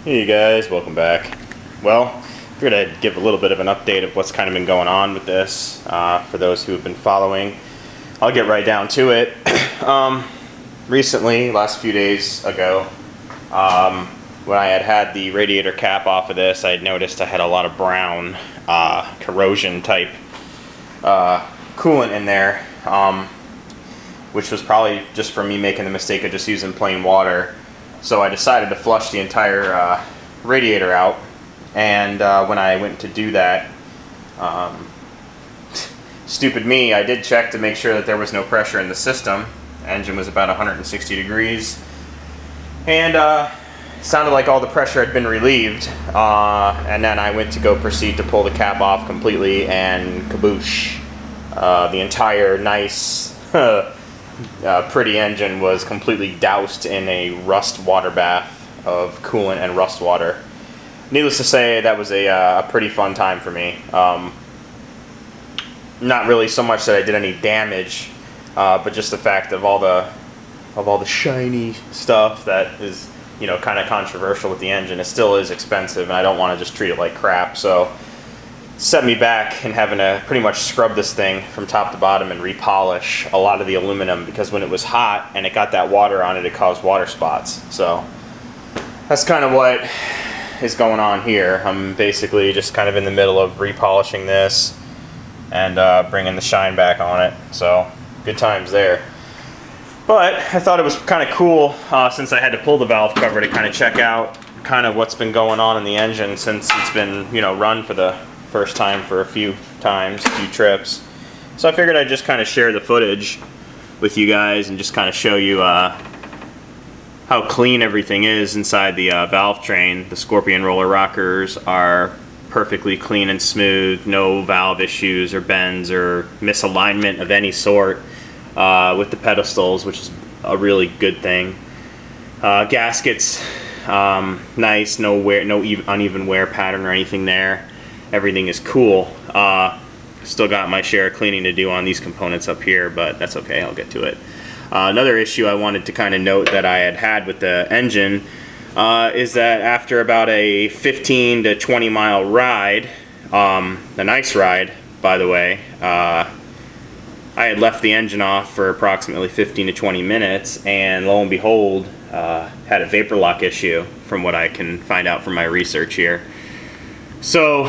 Hey you guys, welcome back. Well, figured I'd give a little bit of an update of what's kind of been going on with this for those who have been following. I'll get right down to it. Recently, last few days ago, when I had the radiator cap off of this, I had noticed I had a lot of brown corrosion type coolant in there, which was probably just from me making the mistake of just using plain water. So I decided to flush the entire radiator out, and when I went to do that, stupid me, I did check to make sure that there was no pressure in the system. The engine was about 160 degrees, and sounded like all the pressure had been relieved, and then I went to go proceed to pull the cap off completely, and kaboosh, the entire nice pretty engine was completely doused in a rust water bath of coolant and rust water. Needless to say, that was a pretty fun time for me. Not really so much that I did any damage, but just the fact of all the shiny stuff that is, you know, kind of controversial with the engine. It still is expensive, and I don't want to just treat it like crap. So set me back in having to pretty much scrub this thing from top to bottom and repolish a lot of the aluminum, because when it was hot and it got that water on it, it caused water spots. So that's kind of what is going on here. I'm basically just kind of in the middle of repolishing this and bringing the shine back on it. So good times there. But I thought it was kind of cool, since I had to pull the valve cover, to kind of check out kind of what's been going on in the engine since it's been, you know, run for the first time for a few trips. So I figured I'd just kind of share the footage with you guys and just kind of show you how clean everything is inside the valve train. The Scorpion roller rockers are perfectly clean and smooth, no valve issues or bends or misalignment of any sort with the pedestals, which is a really good thing. Gaskets, nice, no uneven wear pattern or anything there. Everything is cool. Still got my share of cleaning to do on these components up here, but that's okay, I'll get to it. Another issue I wanted to kind of note that I had with the engine is that after about a 15 to 20 mile ride, a nice ride, by the way, I had left the engine off for approximately 15 to 20 minutes, and lo and behold, had a vapor lock issue from what I can find out from my research here. So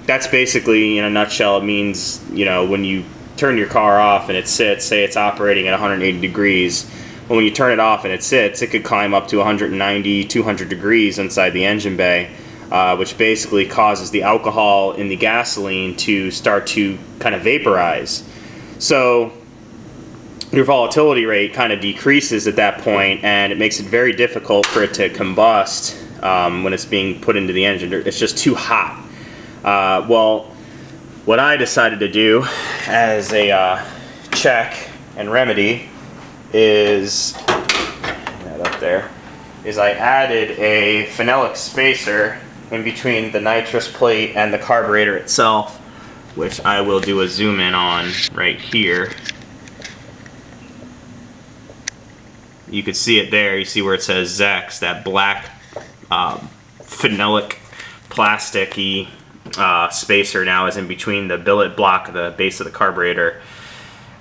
that's basically, in a nutshell, it means, you know, when you turn your car off and it sits, say it's operating at 180 degrees, well, when you turn it off and it sits, it could climb up to 190, 200 degrees inside the engine bay, which basically causes the alcohol in the gasoline to start to kind of vaporize. So your volatility rate kind of decreases at that point, and it makes it very difficult for it to combust when it's being put into the engine. It's just too hot. Well, what I decided to do as a check and remedy is, that up there, is I added a phenolic spacer in between the nitrous plate and the carburetor itself, which I will do a zoom in on right here. You can see it there. You see where it says Zex, that black phenolic plasticky spacer now is in between the billet block, the base of the carburetor,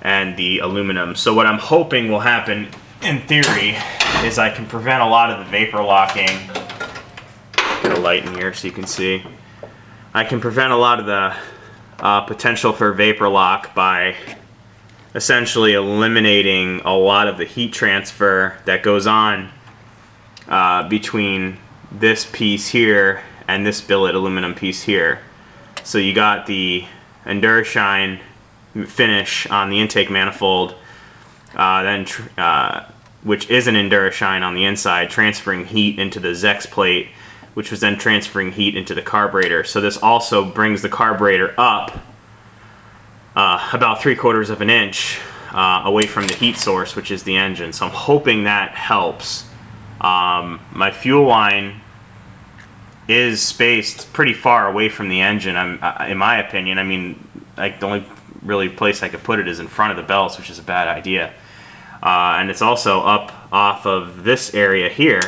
and the aluminum. So what I'm hoping will happen in theory is I can prevent a lot of the vapor locking. Get a light in here so you can see. I can prevent a lot of the potential for vapor lock by essentially eliminating a lot of the heat transfer that goes on between this piece here and this billet aluminum piece here. So you got the EnduraShine finish on the intake manifold, which is an EnduraShine on the inside, transferring heat into the Zex plate, which was then transferring heat into the carburetor. So this also brings the carburetor up about 3/4 of an inch away from the heat source, which is the engine. So I'm hoping that helps. My fuel line is spaced pretty far away from the engine, in my opinion. I mean, like, the only really place I could put it is in front of the belts, which is a bad idea. And it's also up off of this area here,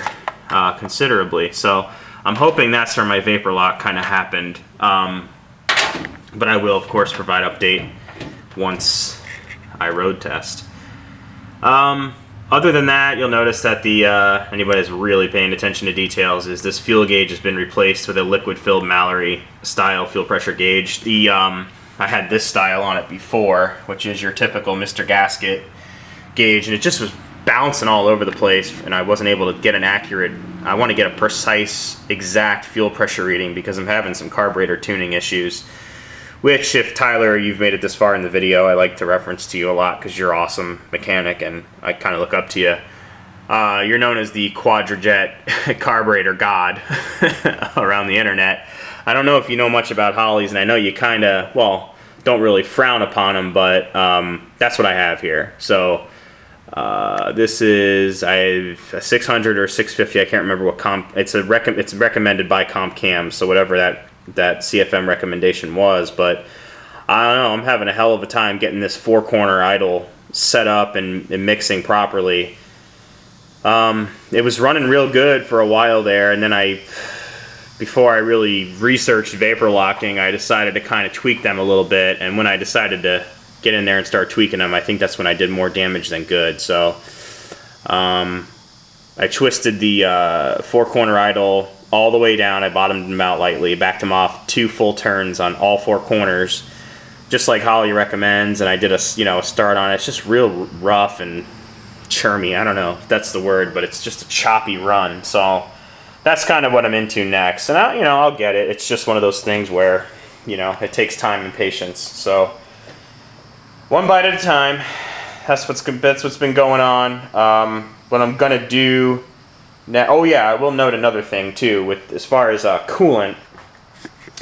considerably. So I'm hoping that's where my vapor lock kind of happened. But I will, of course, provide update once I road test. Other than that, you'll notice that the anybody that's really paying attention to details is this fuel gauge has been replaced with a liquid-filled Mallory style fuel pressure gauge. I had this style on it before, which is your typical Mr. Gasket gauge, and it just was bouncing all over the place, and I wasn't able to get an accurate, I want to get a precise, exact fuel pressure reading because I'm having some carburetor tuning issues, which, if Tyler, you've made it this far in the video, I like to reference to you a lot because you're an awesome mechanic and I kind of look up to you. You're known as the Quadrajet carburetor god around the internet. I don't know if you know much about Holleys, and I know you kind of, well, don't really frown upon them, but that's what I have here. So this is a 600 or 650. I can't remember what comp. It's recommended by Comp Cam, so whatever that CFM recommendation was. But I don't know. I'm having a hell of a time getting this four-corner idle set up and mixing properly. It was running real good for a while there, and then before I really researched vapor locking, I decided to kind of tweak them a little bit, and when I decided to get in there and start tweaking them, I think that's when I did more damage than good. So I twisted the four-corner idle all the way down. I bottomed them out lightly, backed them off 2 full turns on all 4 corners, just like Holley recommends, and I did a start on it. It's just real rough and churmy. I don't know if that's the word, but it's just a choppy run. So that's kind of what I'm into next, and I'll get it. It's just one of those things where it takes time and patience. So one bite at a time. That's what's been going on. What I'm gonna do now. Oh yeah, I will note another thing too, with as far as coolant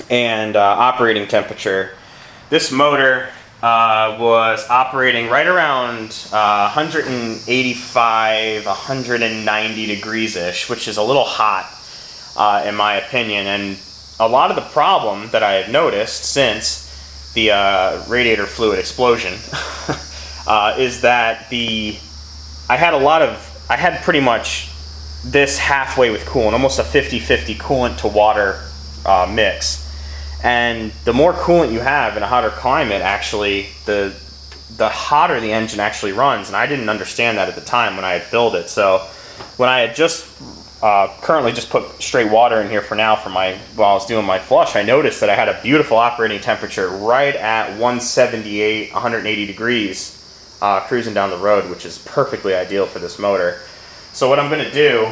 and operating temperature. This motor was operating right around 185, 190 degrees ish, which is a little hot in my opinion. And a lot of the problem that I have noticed since the radiator fluid explosion is that I had pretty much this halfway with coolant, almost a 50-50 coolant to water mix. And the more coolant you have in a hotter climate, actually, the hotter the engine actually runs. And I didn't understand that at the time when I had filled it. So when I had just currently just put straight water in here for now while I was doing my flush, I noticed that I had a beautiful operating temperature right at 178, 180 degrees cruising down the road, which is perfectly ideal for this motor. So what I'm going to do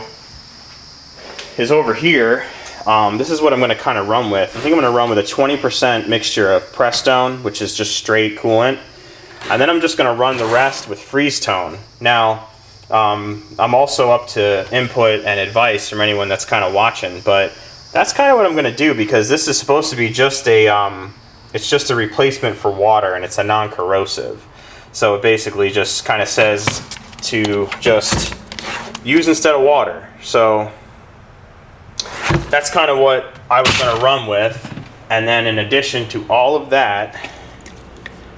is over here, this is what I'm going to kind of run with. I think I'm going to run with a 20% mixture of Prestone, which is just straight coolant, and then I'm just going to run the rest with freeze tone. Now, I'm also up to input and advice from anyone that's kind of watching, but that's kind of what I'm going to do, because this is supposed to be just it's just a replacement for water, and it's a non-corrosive. So it basically just kind of says to just use instead of water. So that's kind of what I was going to run with. And then in addition to all of that,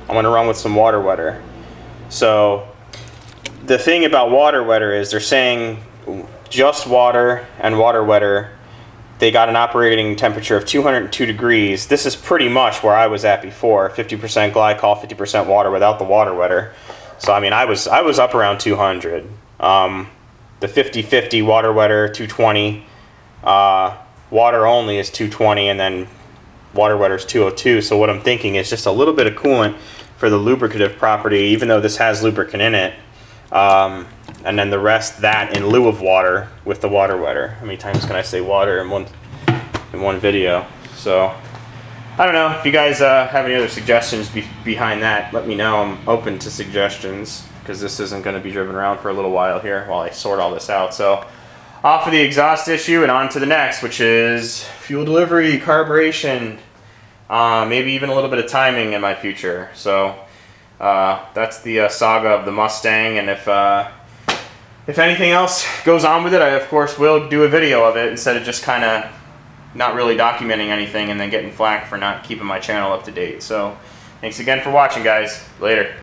I'm going to run with some water wetter. So the thing about water wetter is they're saying just water and water wetter, they got an operating temperature of 202 degrees. This is pretty much where I was at before, 50% glycol, 50% water without the water wetter. So I mean, I was up around 200. The 50-50 water wetter, 220. Water only is 220, and then water wetter is 202. So what I'm thinking is just a little bit of coolant for the lubricative property, even though this has lubricant in it. And then the rest that in lieu of water with the water wetter. How many times can I say water in one video? So I don't know if you guys have any other suggestions behind that. Let me know. I'm open to suggestions, because this isn't going to be driven around for a little while here while I sort all this out. So off of the exhaust issue and on to the next, which is fuel delivery, carburation, maybe even a little bit of timing in my future. So that's the saga of the Mustang, and if anything else goes on with it, I of course will do a video of it instead of just kind of not really documenting anything and then getting flack for not keeping my channel up to date. So thanks again for watching, guys. Later.